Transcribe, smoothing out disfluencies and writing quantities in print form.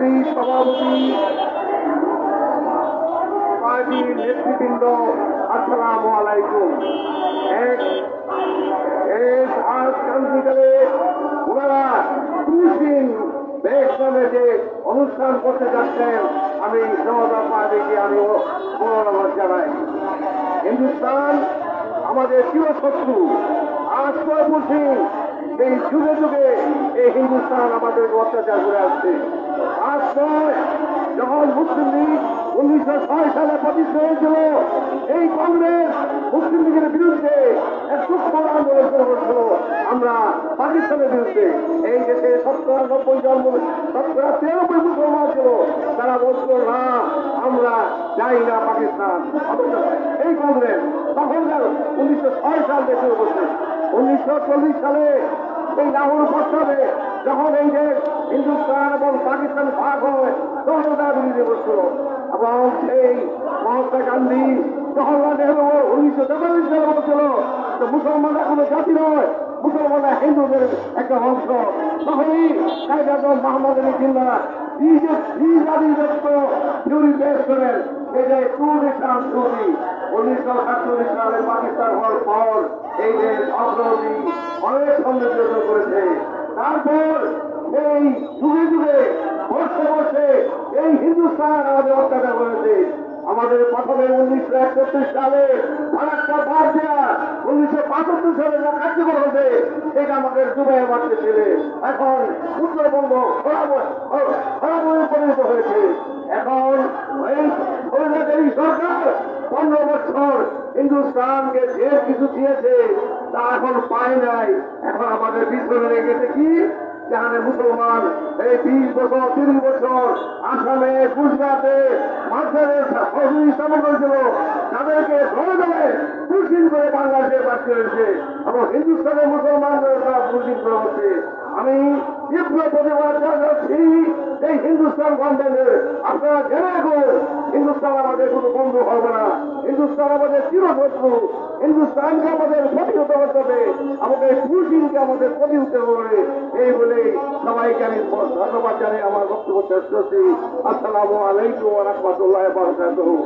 Party সভাপতি, পার্টির নেতৃবৃন্দ, আসসালামু আলাইকুম। আজ শান্তিকালে ওনারা 20 দিন বেশ নামে যে অনুষ্ঠান করতে যাচ্ছেন, আমি জনতা পার্টিকে আমি ধন্যবাদ জানাই। হিন্দুস্তান আমাদের চিরশত্রু। আজ বলছি এই যুগে যুগে এই হিন্দুস্তান আমাদেরকে অত্যাচার করে আসছে। আজ নয়, যখন মুসলিম লীগ 1906 সালে প্রতিষ্ঠা হয়েছিল, এই কংগ্রেস মুসলিম লীগের বিরুদ্ধে এক সূক্ষ্ম আন্দোলন শুরু করছিল। আমরা পাকিস্তানের বিরুদ্ধে এই দেশে 93 মুসলমান ছিল, তারা বলছিল না আমরা যাই না পাকিস্তান। এই কংগ্রেস তখন 1906 সাল থেকে শুরু করছে। 1940 সালে এই লাহোর প্রস্তাবে যখন এই দেশ হিন্দুস্তান এবং পাকিস্তান ভাগ হয়, তখন তারা বিরোধী করছিল। এবং সেই মহাত্মা গান্ধী, জওহরলাল নেহরু 1943 সালে বলছিল যে মুসলমানরা কোনো জাতি নয়, মুসলমানরা হিন্দুদের একটা অংশ। তখনই কায়দাজন মোহাম্মদ আলী জিন্না করেন এই যে টু নেশন থিওরি। 1947 সালে পাকিস্তান হওয়ার পর এই দেশ অগ্রগতি অনেক সমৃদ্ধ করেছে। তারপর এই যুগে যুগে বসে বসে এই হিন্দুস্তান আমাদের অত্যাচার করেছে। আমাদের প্রথমে 1931 সালে ভারতটা বাদ দেওয়া, 1975 সালে যা কার্যকর হয়েছে সেটা আমাদের ডুবে মারতে ছেলে। এখন উত্তরবঙ্গ খরাবয়ে পরিণত হয়েছে। এখন এই স্বৈরাচারী সরকার 15 বছর হিন্দুস্তানকে যে কিছু দিয়েছে তা এখন পায় নাই। এখন আমাদের পিছনে রেখেছে কি, যেখানে মুসলমান এই 20 বছর 30 বছর আসামে, গুজরাটে মাঝখানে স্থাপন করেছিল, তাদেরকে ধরে ধরে পুরস্কৃত করে বাংলাদেশে পাশ করেছে এবং হিন্দুস্তানের মুসলমানদের তারা পুরস্কৃত করা হচ্ছে। আমি তীব্র প্রতিবাদ জানাচ্ছি এই হিন্দুস্তান গভর্নমেন্টের। আপনারা জেনে রাখুন, হিন্দুস্তান আমাদের কোনো বন্ধু হবে না, হিন্দুস্তান আমাদের চিরশত্রু। হিন্দুস্তানকে আমাদের প্রতিহত করতে হবে, আমাদের পুরুষকে আমাদের প্রতিহত হবে। এই বলে সবাইকে আমি ধন্যবাদ জানাই। আমার বক্তব্য শেষ করছি। আসসালামু আলাইকুম ওয়া রাহমাতুল্লাহি ওয়া বারাকাতুহু।